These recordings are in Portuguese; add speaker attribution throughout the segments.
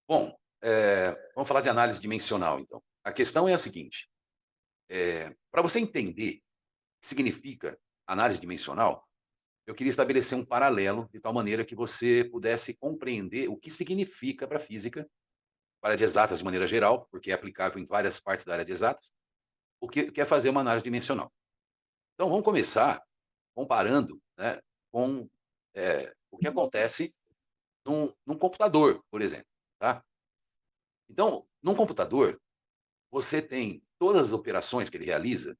Speaker 1: Bom, vamos falar de análise dimensional, então. A questão é a seguinte: para você entender o que significa análise dimensional, eu queria estabelecer um paralelo de tal maneira que você pudesse compreender o que significa para a física, para a área de exatas de maneira geral, porque é aplicável em várias partes da área de exatas, o que é fazer uma análise dimensional. Então, vamos começar comparando, né, com o que acontece num computador, por exemplo. Tá? Então, num computador, você tem todas as operações que ele realiza.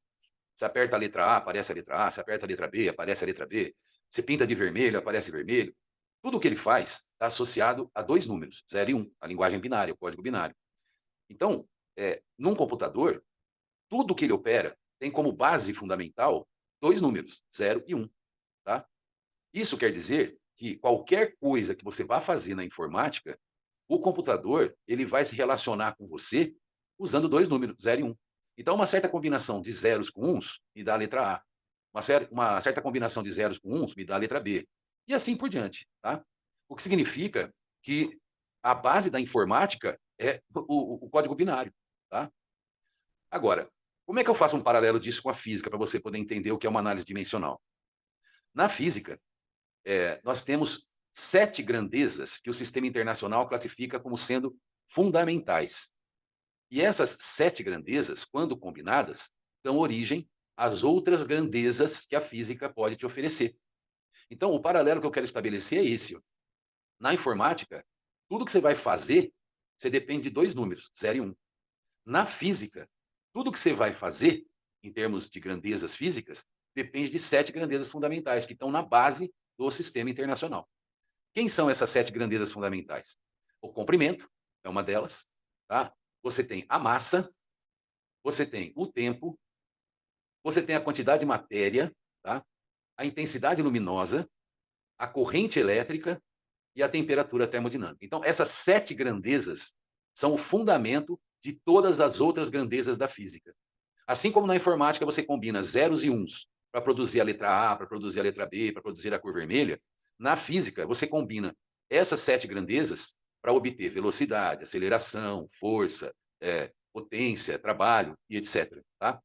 Speaker 1: Você aperta a letra A, aparece a letra A. Você aperta a letra B, aparece a letra B. Você pinta de vermelho, aparece vermelho. Tudo o que ele faz está associado a dois números, 0 e 1, a linguagem binária, o código binário. Então, num computador, tudo que ele opera tem como base fundamental dois números, 0 e 1. Tá? Isso quer dizer que qualquer coisa que você vá fazer na informática, o computador ele vai se relacionar com você usando dois números, 0 e 1. Então, uma certa combinação de zeros com uns me dá a letra A. Uma certa combinação de zeros com uns me dá a letra B. E assim por diante. Tá? O que significa que a base da informática é o código binário. Tá? Agora, como é que eu faço um paralelo disso com a física para você poder entender o que é uma análise dimensional? Na física, nós temos sete grandezas que o sistema internacional classifica como sendo fundamentais. E essas sete grandezas, quando combinadas, dão origem às outras grandezas que a física pode te oferecer. Então, o paralelo que eu quero estabelecer é esse. Ó. Na informática, tudo que você vai fazer, você depende de dois números, 0 e 1. Na física, tudo que você vai fazer, em termos de grandezas físicas, depende de sete grandezas fundamentais, que estão na base do sistema internacional. Quem são essas sete grandezas fundamentais? O comprimento é uma delas. Tá? Você tem a massa, você tem o tempo, você tem a quantidade de matéria, tá? A intensidade luminosa, a corrente elétrica e a temperatura termodinâmica. Então, essas sete grandezas são o fundamento de todas as outras grandezas da física. Assim como na informática você combina zeros e uns para produzir a letra A, para produzir a letra B, para produzir a cor vermelha, na física você combina essas sete grandezas para obter velocidade, aceleração, força, potência, trabalho e etc. Tá?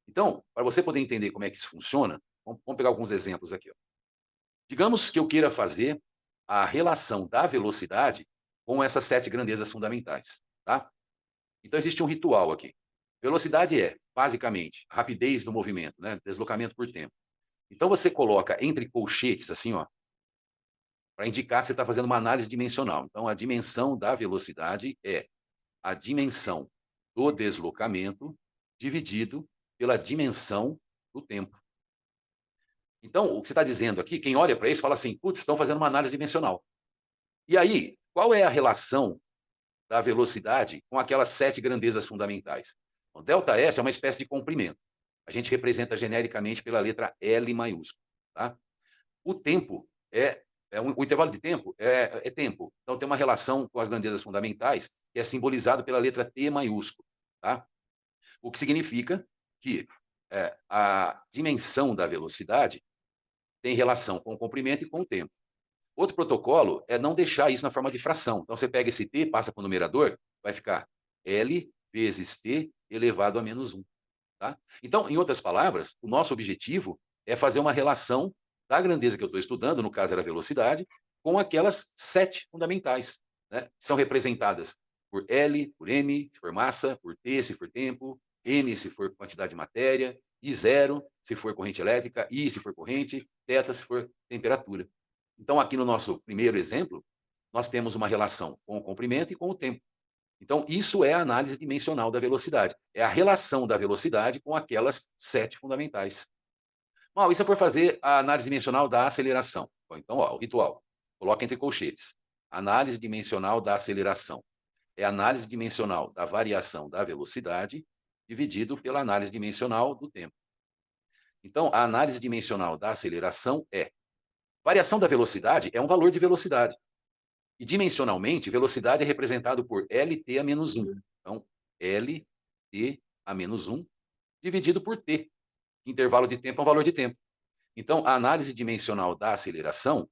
Speaker 1: Então, para você poder entender como é que isso funciona, vamos pegar alguns exemplos aqui. Ó. Digamos que eu queira fazer a relação da velocidade com essas sete grandezas fundamentais. Tá? Então, existe um ritual aqui. Velocidade é, basicamente, rapidez do movimento, né? Deslocamento por tempo. Então, você coloca entre colchetes, assim, ó, para indicar que você está fazendo uma análise dimensional. Então, a dimensão da velocidade é a dimensão do deslocamento dividido pela dimensão do tempo. Então, o que você está dizendo aqui, quem olha para isso fala assim, putz, estão fazendo uma análise dimensional. E aí, qual é a relação da velocidade com aquelas sete grandezas fundamentais? O ΔS é uma espécie de comprimento. A gente representa genericamente pela letra L maiúsculo. Tá? O tempo o intervalo de tempo é tempo. Então tem uma relação com as grandezas fundamentais que é simbolizado pela letra T maiúsculo. Tá? O que significa que a dimensão da velocidade tem relação com o comprimento e com o tempo. Outro protocolo é não deixar isso na forma de fração. Então você pega esse t, passa para o numerador, vai ficar L vezes t elevado a menos 1. Tá? Então, em outras palavras, o nosso objetivo é fazer uma relação da grandeza que eu estou estudando, no caso era a velocidade, com aquelas sete fundamentais. Né? São representadas por L, por M, se for massa, por T, se for tempo, M, se for quantidade de matéria, I0, se for corrente elétrica, I, se for corrente, θ, se for temperatura. Então, aqui no nosso primeiro exemplo, nós temos uma relação com o comprimento e com o tempo. Então, isso é a análise dimensional da velocidade. É a relação da velocidade com aquelas sete fundamentais. Bom, e se eu for fazer a análise dimensional da aceleração? Bom, então, ó, o ritual. Coloca entre colchetes. Análise dimensional da aceleração. É a análise dimensional da variação da velocidade dividido pela análise dimensional do tempo. Então, a análise dimensional da aceleração é variação da velocidade é um valor de velocidade. E dimensionalmente, velocidade é representado por Lt a menos 1. Então, Lt a menos 1 dividido por t. Intervalo de tempo é um valor de tempo. Então, a análise dimensional da aceleração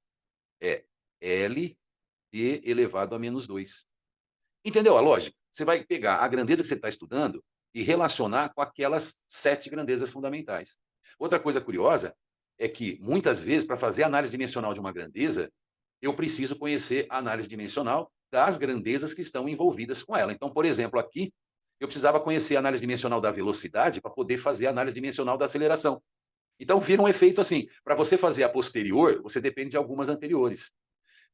Speaker 1: é Lt elevado a menos 2. Entendeu a lógica? Você vai pegar a grandeza que você está estudando e relacionar com aquelas 7 grandezas fundamentais. Outra coisa curiosa é que, muitas vezes, para fazer a análise dimensional de uma grandeza, eu preciso conhecer a análise dimensional das grandezas que estão envolvidas com ela. Então, por exemplo, aqui, eu precisava conhecer a análise dimensional da velocidade para poder fazer a análise dimensional da aceleração. Então, vira um efeito assim, para você fazer a posterior, você depende de algumas anteriores.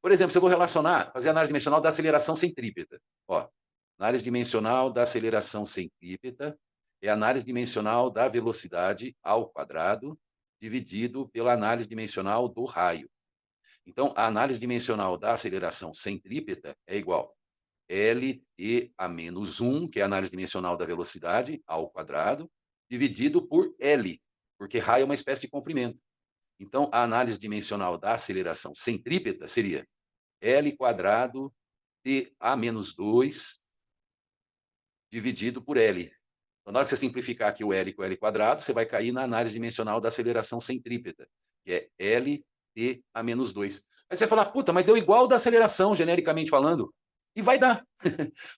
Speaker 1: Por exemplo, se eu vou relacionar, fazer análise dimensional da aceleração centrípeta. Ó, análise dimensional da aceleração centrípeta é a análise dimensional da velocidade ao quadrado dividido pela análise dimensional do raio. Então, a análise dimensional da aceleração centrípeta é igual LT a menos 1, que é a análise dimensional da velocidade ao quadrado, dividido por L, porque raio é uma espécie de comprimento. Então, a análise dimensional da aceleração centrípeta seria L quadrado T a menos 2 dividido por L. Então, na hora que você simplificar aqui o L com L quadrado, você vai cair na análise dimensional da aceleração centrípeta, que é L T a menos 2. Aí você vai falar, puta, mas deu igual da aceleração, genericamente falando. E vai dar.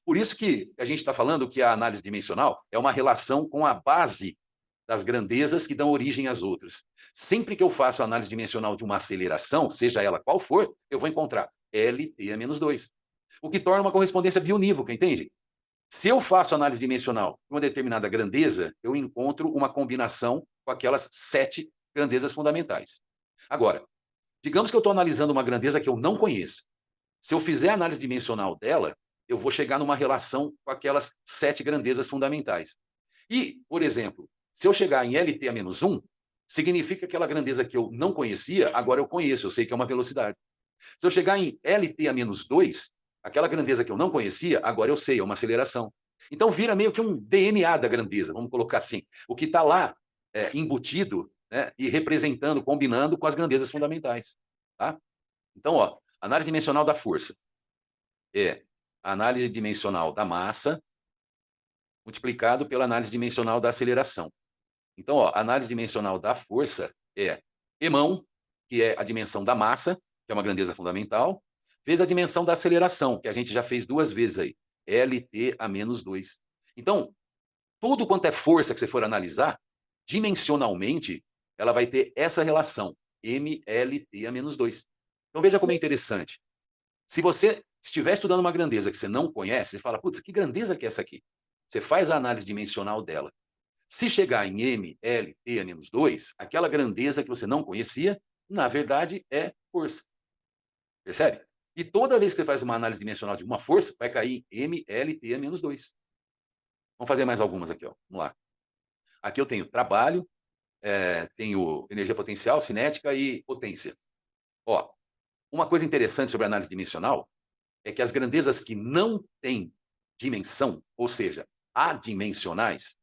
Speaker 1: Por isso que a gente está falando que a análise dimensional é uma relação com a base das grandezas que dão origem às outras. Sempre que eu faço a análise dimensional de uma aceleração, seja ela qual for, eu vou encontrar LT a menos 2. O que torna uma correspondência bionívoca, entende? Se eu faço análise dimensional de uma determinada grandeza, eu encontro uma combinação com aquelas 7 grandezas fundamentais. Agora, digamos que eu estou analisando uma grandeza que eu não conheço. Se eu fizer a análise dimensional dela, eu vou chegar numa relação com aquelas 7 grandezas fundamentais. E, por exemplo, se eu chegar em LT a menos 1, significa que aquela grandeza que eu não conhecia, agora eu conheço, eu sei que é uma velocidade. Se eu chegar em LT a menos 2, aquela grandeza que eu não conhecia, agora eu sei, é uma aceleração. Então vira meio que um DNA da grandeza, vamos colocar assim. O que está lá embutido, né, e representando, combinando com as grandezas fundamentais. Tá? Então, ó, análise dimensional da força é a análise dimensional da massa multiplicado pela análise dimensional da aceleração. Então, ó, a análise dimensional da força é Emão, que é a dimensão da massa, que é uma grandeza fundamental, vezes a dimensão da aceleração, que a gente já fez 2 vezes aí, LT a menos 2. Então, tudo quanto é força que você for analisar, dimensionalmente, ela vai ter essa relação, MLT a menos 2. Então, veja como é interessante. Se você estiver estudando uma grandeza que você não conhece, você fala, putz, que grandeza que é essa aqui? Você faz a análise dimensional dela. Se chegar em M, L, T a menos 2, aquela grandeza que você não conhecia, na verdade, é força. Percebe? E toda vez que você faz uma análise dimensional de uma força, vai cair em M, L, T a menos 2. Vamos fazer mais algumas aqui, ó. Vamos lá. Aqui eu tenho trabalho, tenho energia potencial, cinética e potência. Ó, uma coisa interessante sobre a análise dimensional é que as grandezas que não têm dimensão, ou seja, adimensionais,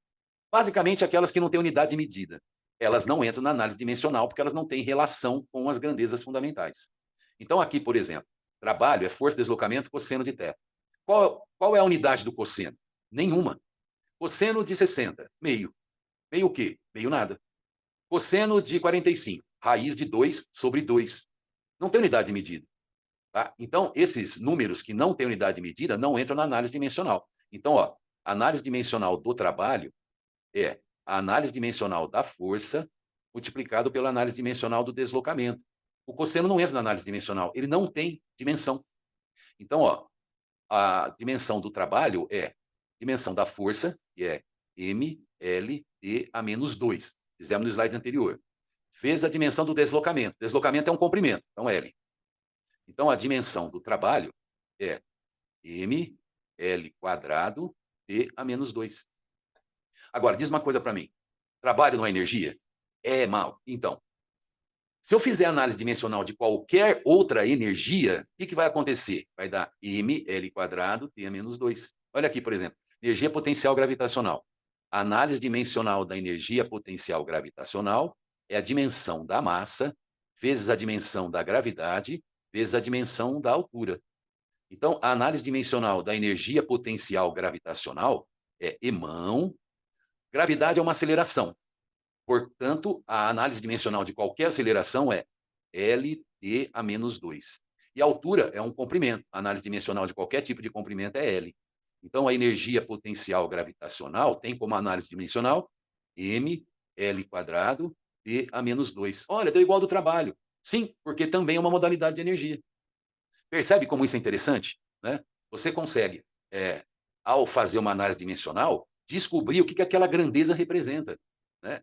Speaker 1: basicamente aquelas que não têm unidade de medida, elas não entram na análise dimensional porque elas não têm relação com as grandezas fundamentais. Então aqui, por exemplo, trabalho é força, deslocamento, cosseno de θ. Qual é a unidade do cosseno? Nenhuma. Cosseno de 60, meio. Meio o quê? Meio nada. Cosseno de 45, raiz de 2 sobre 2. Não tem unidade de medida. Tá? Então, esses números que não têm unidade de medida não entram na análise dimensional. Então, ó, a análise dimensional do trabalho é a análise dimensional da força multiplicado pela análise dimensional do deslocamento. O cosseno não entra na análise dimensional, ele não tem dimensão. Então, ó, a dimensão do trabalho é dimensão da força, que é MLT a menos 2. Fizemos no slide anterior. Vezes a dimensão do deslocamento. Deslocamento é um comprimento, então L. Então, a dimensão do trabalho é ML quadrado T a menos 2. Agora, diz uma coisa para mim. Trabalho não é energia? É mal. Então, se eu fizer análise dimensional de qualquer outra energia, o que vai acontecer? Vai dar ml quadrado T a menos 2. Olha aqui, por exemplo, energia potencial gravitacional. A análise dimensional da energia potencial gravitacional é a dimensão da massa vezes a dimensão da gravidade vezes a dimensão da altura. Então, a análise dimensional da energia potencial gravitacional é Emão. Gravidade é uma aceleração. Portanto, a análise dimensional de qualquer aceleração é LT a menos 2. E a altura é um comprimento. A análise dimensional de qualquer tipo de comprimento é L. Então, a energia potencial gravitacional tem como análise dimensional m L quadrado T a menos 2. Olha, deu igual do trabalho. Sim, porque também é uma modalidade de energia. Percebe como isso é interessante? Né? Você consegue, ao fazer uma análise dimensional, descobrir o que aquela grandeza representa. Né?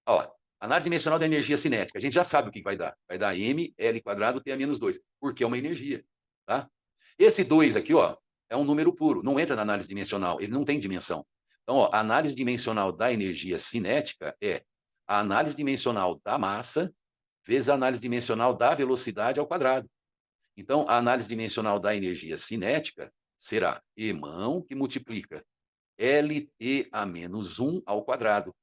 Speaker 1: Ó, análise dimensional da energia cinética. A gente já sabe o que vai dar. Vai dar m L quadrado T a menos 2, porque é uma energia. Tá? Esse 2 aqui, ó, é um número puro, não entra na análise dimensional, ele não tem dimensão. Então, ó, a análise dimensional da energia cinética é a análise dimensional da massa vezes a análise dimensional da velocidade ao quadrado. Então, a análise dimensional da energia cinética será Emão que multiplica LT a menos 1 ao quadrado,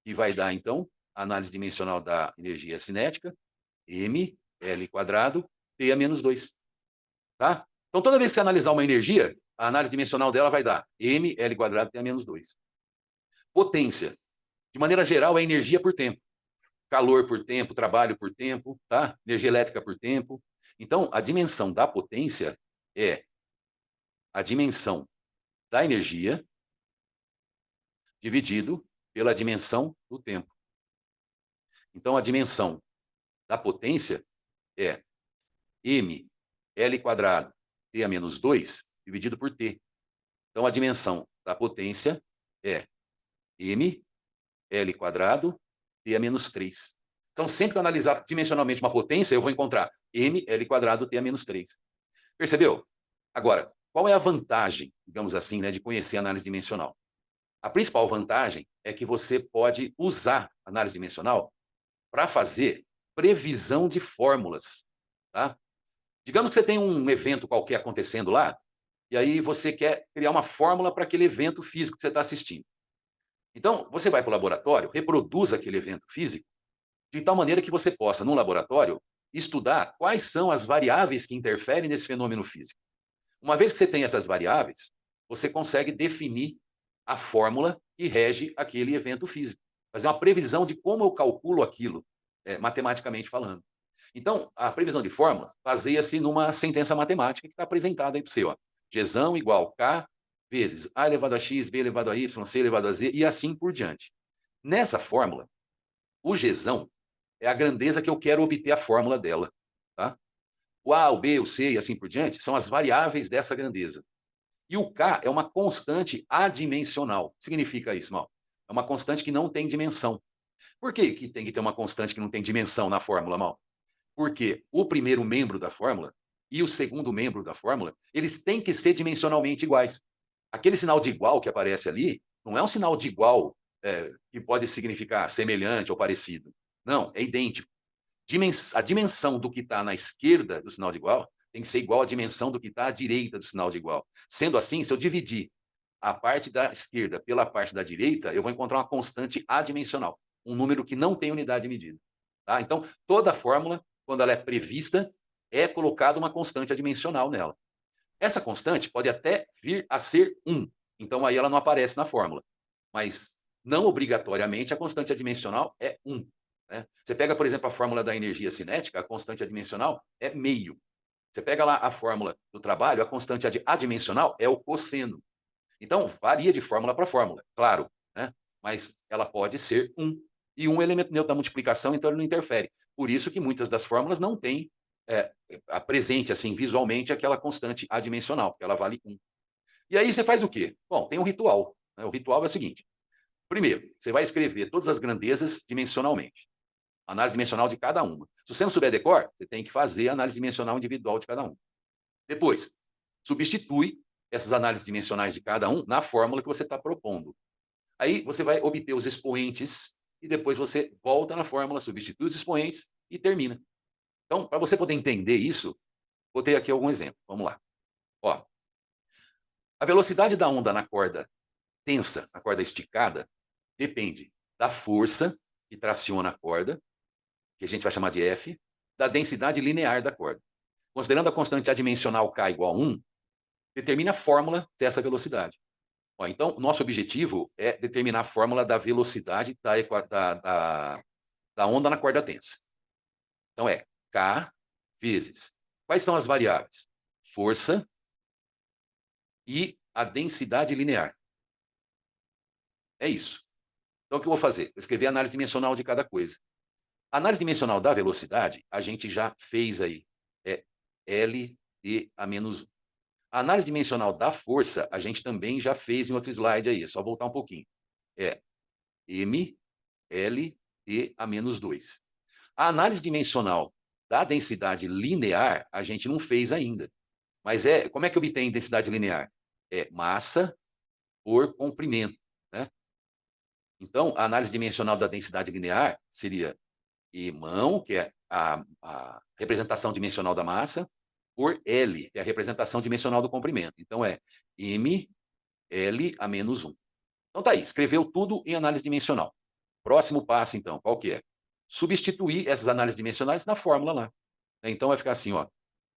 Speaker 1: que vai dar, então, a análise dimensional da energia cinética, M, L quadrado, T a menos 2. Tá? Então, toda vez que você analisar uma energia, a análise dimensional dela vai dar M, L quadrado, T a menos 2. Potência. De maneira geral, é energia por tempo. Calor por tempo, trabalho por tempo, tá? Energia elétrica por tempo. Então, a dimensão da potência é a dimensão da energia dividido pela dimensão do tempo. Então, a dimensão da potência é m L quadrado T a menos 2 dividido por T. Então, a dimensão da potência é m L quadrado T a menos 3. Então, sempre que eu analisar dimensionalmente uma potência, eu vou encontrar m L quadrado T a menos 3. Percebeu? Agora, qual é a vantagem, digamos assim, né, de conhecer a análise dimensional? A principal vantagem é que você pode usar a análise dimensional para fazer previsão de fórmulas. Tá? Digamos que você tem um evento qualquer acontecendo lá, e aí você quer criar uma fórmula para aquele evento físico que você está assistindo. Então, você vai para o laboratório, reproduz aquele evento físico, de tal maneira que você possa, no laboratório, estudar quais são as variáveis que interferem nesse fenômeno físico. Uma vez que você tem essas variáveis, você consegue definir a fórmula que rege aquele evento físico. Fazer uma previsão de como eu calculo aquilo, matematicamente falando. Então, a previsão de fórmulas baseia-se numa sentença matemática que está apresentada aí para você. Ó. Gzão igual K vezes A elevado a X, B elevado a Y, C elevado a Z, e assim por diante. Nessa fórmula, o Gzão é a grandeza que eu quero obter a fórmula dela. Tá? O A, o B, o C e assim por diante são as variáveis dessa grandeza. E o K é uma constante adimensional. O que significa isso, Mal? É uma constante que não tem dimensão. Por que tem que ter uma constante que não tem dimensão na fórmula, Mal? Porque o primeiro membro da fórmula e o segundo membro da fórmula, eles têm que ser dimensionalmente iguais. Aquele sinal de igual que aparece ali não é um sinal de igual que pode significar semelhante ou parecido. Não, é idêntico. A dimensão do que está na esquerda do sinal de igual tem que ser igual à dimensão do que está à direita do sinal de igual. Sendo assim, se eu dividir a parte da esquerda pela parte da direita, eu vou encontrar uma constante adimensional, um número que não tem unidade de medida. Tá? Então, toda fórmula, quando ela é prevista, é colocada uma constante adimensional nela. Essa constante pode até vir a ser 1, então aí ela não aparece na fórmula. Mas, não obrigatoriamente, a constante adimensional é 1. Né? Você pega, por exemplo, a fórmula da energia cinética, a constante adimensional é meio. Você pega lá a fórmula do trabalho, a constante adimensional é o cosseno. Então, varia de fórmula para fórmula, claro, né? Mas ela pode ser 1. E 1 é elemento neutro da multiplicação, então ele não interfere. Por isso que muitas das fórmulas não têm presente, assim, visualmente, aquela constante adimensional, porque ela vale 1. E aí você faz o quê? Bom, tem um ritual. Né? O ritual é o seguinte. Primeiro, você vai escrever todas as grandezas dimensionalmente. Análise dimensional de cada uma. Se você não souber decor, você tem que fazer a análise dimensional individual de cada um. Depois, substitui essas análises dimensionais de cada um na fórmula que você está propondo. Aí você vai obter os expoentes e depois você volta na fórmula, substitui os expoentes e termina. Então, para você poder entender isso, botei aqui algum exemplo. Vamos lá. Ó, a velocidade da onda na corda tensa, na corda esticada, depende da força que traciona a corda, que a gente vai chamar de F, da densidade linear da corda. Considerando a constante adimensional K igual a 1, determina a fórmula dessa velocidade. Ó, então, nosso objetivo é determinar a fórmula da velocidade da onda na corda tensa. Então, é K vezes quais são as variáveis? Força e a densidade linear. É isso. Então, o que eu vou fazer? Vou escrever a análise dimensional de cada coisa. A análise dimensional da velocidade, a gente já fez aí. É LD a menos 1. A análise dimensional da força, a gente também já fez em outro slide aí. É só voltar um pouquinho. É M, L, T a menos 2. A análise dimensional da densidade linear, a gente não fez ainda. Mas como é que obtém densidade linear? É massa por comprimento, né? Então, a análise dimensional da densidade linear seria Emão, que é a representação dimensional da massa, por L, que é a representação dimensional do comprimento. Então, é M, L a menos 1. Então, tá aí, escreveu tudo em análise dimensional. Próximo passo, então, qual que é? Substituir essas análises dimensionais na fórmula lá. Então, vai ficar assim, ó,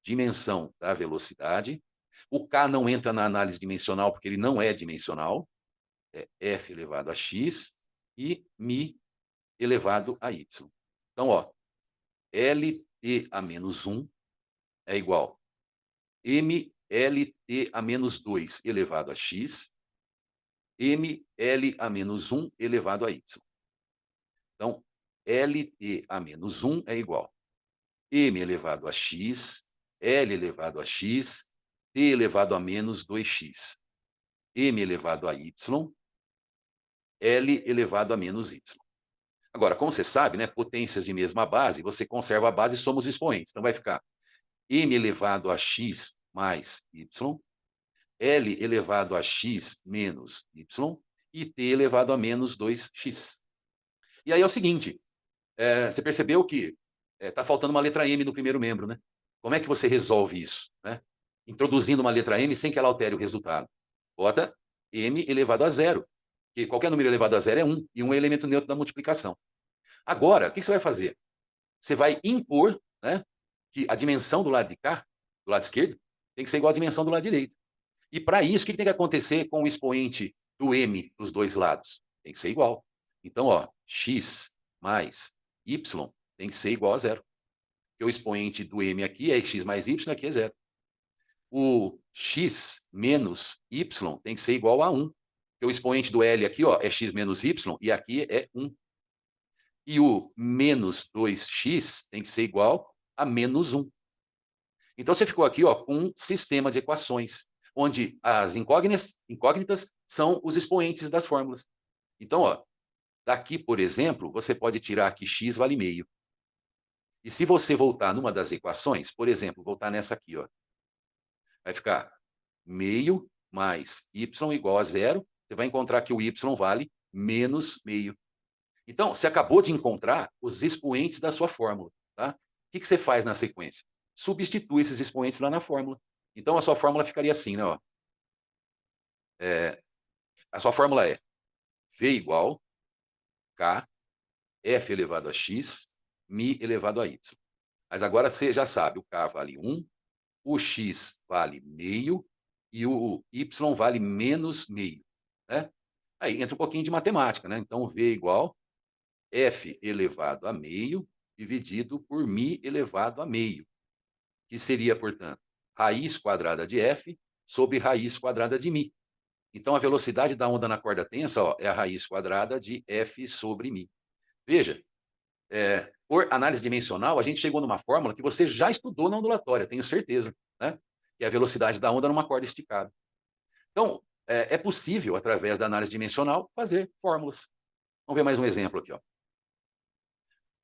Speaker 1: dimensão da velocidade. O K não entra na análise dimensional, porque ele não é dimensional. É F elevado a X e μ elevado a Y. Então, ó, LT a menos 1 é igual MLT a menos 2 elevado a X, ML a menos 1 elevado a Y. Então, LT a menos 1 é igual M elevado a X, L elevado a X, T elevado a menos 2x. M elevado a Y, L elevado a menos Y. Agora, como você sabe, né, potências de mesma base, você conserva a base e soma os expoentes. Então, vai ficar M elevado a X mais Y, L elevado a X menos Y e T elevado a menos 2x. E aí é o seguinte, você percebeu que está faltando uma letra M no primeiro membro, né? Como é que você resolve isso, né? Introduzindo uma letra M sem que ela altere o resultado. Bota M elevado a zero, que qualquer número elevado a zero é 1, e 1 é elemento neutro da multiplicação. Agora, o que você vai fazer? Você vai impor, né, que a dimensão do lado de cá, do lado esquerdo, tem que ser igual à dimensão do lado direito. E para isso, o que tem que acontecer com o expoente do M dos dois lados? Tem que ser igual. Então, ó, x mais y tem que ser igual a zero. Porque o expoente do M aqui é x mais y, aqui é zero. O x menos y tem que ser igual a 1. Porque o expoente do L aqui, ó, é x menos y e aqui é 1. E o menos 2x tem que ser igual a menos 1. Então, você ficou aqui, ó, com um sistema de equações, onde as incógnitas são os expoentes das fórmulas. Então, ó, daqui, por exemplo, você pode tirar que x vale meio. E se você voltar numa das equações, por exemplo, voltar nessa aqui, ó, vai ficar meio mais y igual a zero. Você vai encontrar que o y vale menos meio. Então, você acabou de encontrar os expoentes da sua fórmula. Tá? O que você faz na sequência? Substitui esses expoentes lá na fórmula. Então, a sua fórmula ficaria assim, né? Ó. A sua fórmula é V igual K, F elevado a X, μ elevado a Y. Mas agora você já sabe, o K vale 1, o X vale meio e o Y vale menos meio. Né? Aí entra um pouquinho de matemática, né? Então, V igual F elevado a meio dividido por μ elevado a meio, que seria, portanto, raiz quadrada de F sobre raiz quadrada de μ. Então, a velocidade da onda na corda tensa, ó, é a raiz quadrada de F sobre μ. Veja, por análise dimensional, a gente chegou numa fórmula que você já estudou na ondulatória, tenho certeza, né? Que é a velocidade da onda numa corda esticada. Então, é possível, através da análise dimensional, fazer fórmulas. Vamos ver mais um exemplo aqui, ó.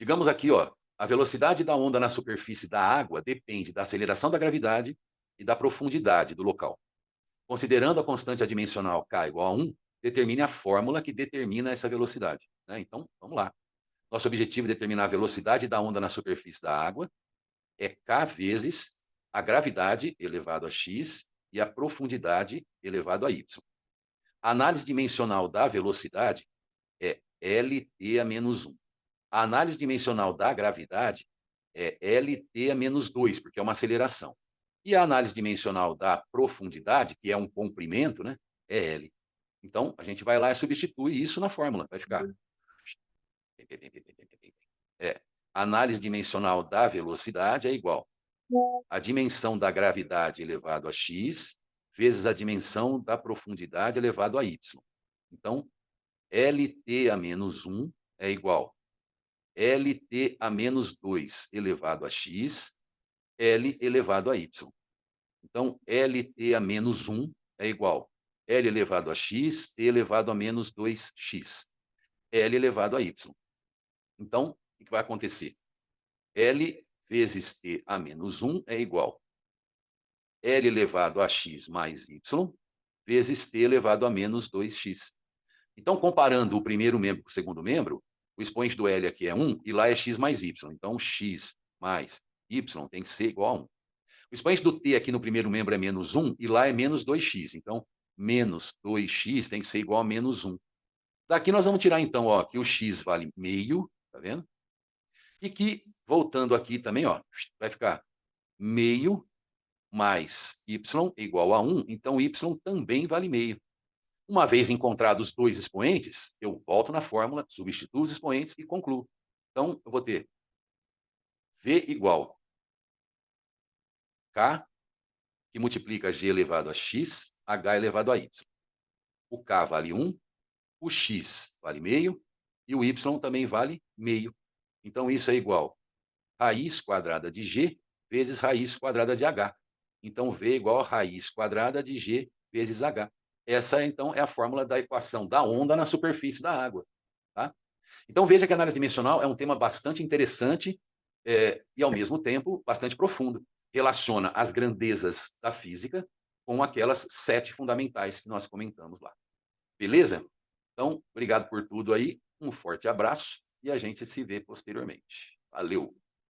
Speaker 1: Digamos aqui, ó, a velocidade da onda na superfície da água depende da aceleração da gravidade e da profundidade do local. Considerando a constante adimensional k igual a 1, determine a fórmula que determina essa velocidade. Né? Então, vamos lá. Nosso objetivo é determinar a velocidade da onda na superfície da água, é k vezes a gravidade elevado a x e a profundidade elevado a y. A análise dimensional da velocidade é LT a menos 1. A análise dimensional da gravidade é LT a menos 2, porque é uma aceleração. E a análise dimensional da profundidade, que é um comprimento, né, é L. Então, a gente vai lá e substitui isso na fórmula. Vai ficar... A análise dimensional da velocidade é igual a dimensão da gravidade elevado a x, vezes a dimensão da profundidade elevado a y. Então, LT a menos 1 é igual LT a menos 2 elevado a x, L elevado a y. Então, LT a menos 1 é igual L elevado a x, T elevado a menos 2x, L elevado a y. Então, o que vai acontecer? L vezes T a menos 1 é igual L elevado a x mais y, vezes T elevado a menos 2x. Então, comparando o primeiro membro com o segundo membro, o expoente do L aqui é 1 e lá é x mais y. Então, x mais y tem que ser igual a 1. O expoente do t aqui no primeiro membro é menos 1 e lá é menos 2x. Então, menos 2x tem que ser igual a menos 1. Daqui nós vamos tirar, então, ó, que o x vale meio, tá vendo? E que, voltando aqui também, ó, vai ficar meio mais y igual a 1, então y também vale meio. Uma vez encontrados os dois expoentes, eu volto na fórmula, substituo os expoentes e concluo. Então, eu vou ter V igual K, que multiplica G elevado a X, H elevado a Y. O K vale 1, o X vale meio e o Y também vale meio. Então, isso é igual a raiz quadrada de G vezes raiz quadrada de H. Então, V é igual a raiz quadrada de G vezes H. Essa, então, é a fórmula da equação da onda na superfície da água. Tá? Então, veja que a análise dimensional é um tema bastante interessante e, ao mesmo tempo, bastante profundo. Relaciona as grandezas da física com aquelas 7 fundamentais que nós comentamos lá. Beleza? Então, obrigado por tudo aí, um forte abraço e a gente se vê posteriormente. Valeu!